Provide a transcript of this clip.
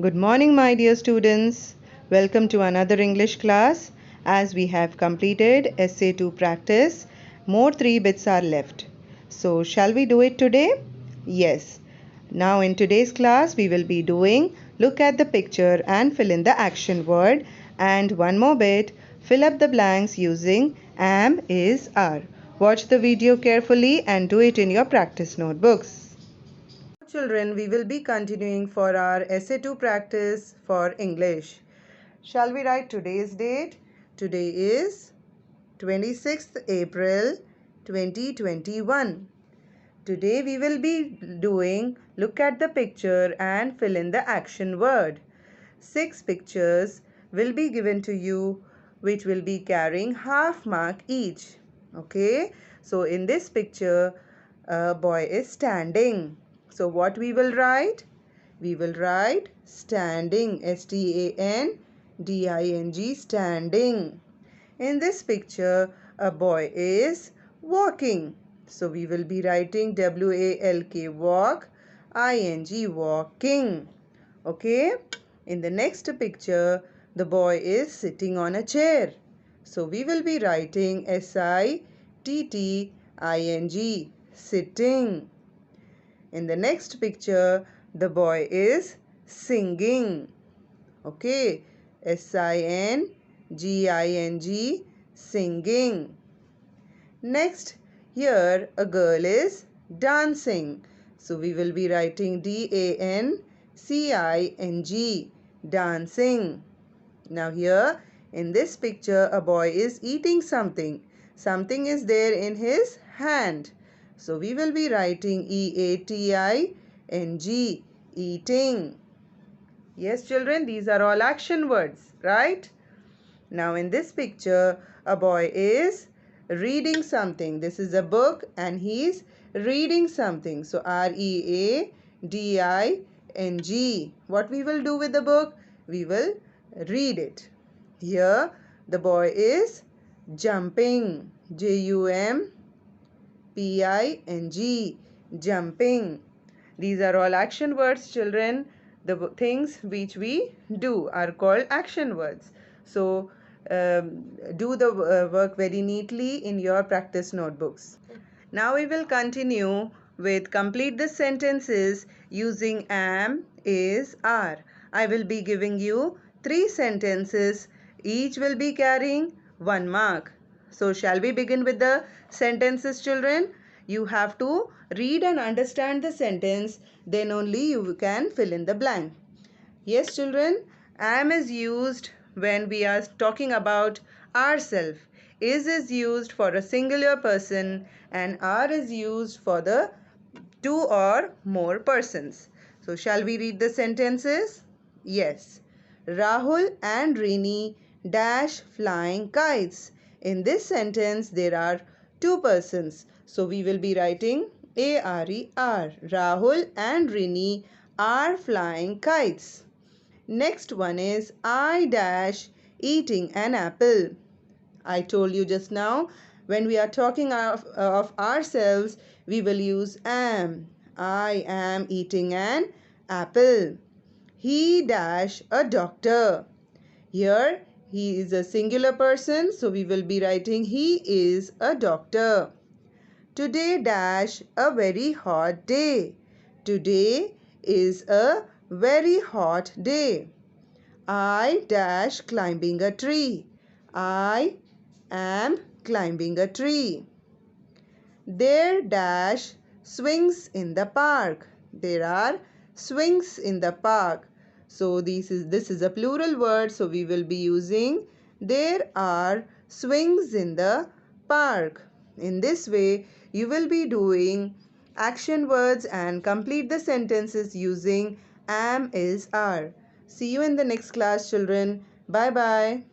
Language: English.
Good morning, my dear students. Welcome to another English class. As we have completed Essay 2 practice, more 3 bits are left. So, shall we do it today? Yes. Now, in today's class, we will be doing look at the picture and fill in the action word. And one more bit, fill up the blanks using am, is, are. Watch the video carefully and do it in your practice notebooks. Children, we will be continuing for our Essay 2 practice for English. Shall we write today's date? Today is 26th April 2021. Today we will be doing look at the picture and fill in the action word. 6 pictures will be given to you which will be carrying half mark each. Okay, so in this picture a boy is standing. So what we will write? We will write standing, S-T-A-N-D-I-N-G, standing. In this picture, a boy is walking. So we will be writing W-A-L-K, walk, I-N-G, walking. Okay. In the next picture, the boy is sitting on a chair. So we will be writing S-I-T-T-I-N-G, sitting. In the next picture, the boy is singing. Okay, S-I-N-G-I-N-G, singing. Next, here a girl is dancing. So we will be writing D-A-N-C-I-N-G, dancing. Now here in this picture, a boy is eating something. Something is there in his hand. So we will be writing E-A-T-I-N-G, eating. Yes, children, these are all action words, right? Now in this picture, a boy is reading something. This is a book and he is reading something. So R-E-A-D-I-N-G. What we will do with the book? We will read it. Here the boy is jumping. J-U-M-P-I-N-G, jumping. These are all action words, children. The things which we do are called action words. So do the work very neatly in your practice notebooks. Now we will continue with complete the sentences using am, is, are. I will be giving you 3 sentences. Each will be carrying 1 mark. So shall we begin with the sentences, children? You have to read and understand the sentence, then only you can fill in the blank. Yes, children, am is used when we are talking about ourselves. Is used for a singular person and are is used for the 2 or more persons. So shall we read the sentences? Yes. Rahul and Rini dash flying kites. In this sentence there are 2 persons. So we will be writing A-R-E-R. Rahul and Rini are flying kites. Next one is I dash eating an apple. I told you just now, when we are talking of ourselves, we will use am. I am eating an apple. He dash a doctor. Here he is a singular person, so we will be writing he is a doctor. Today dash a very hot day. Today is a very hot day. I dash climbing a tree. I am climbing a tree. There dash swings in the park. There are swings in the park. So this is a plural word, so we will be using there are swings in the park. In this way, you will be doing action words and complete the sentences using am, is, are. See you in the next class, children. Bye bye.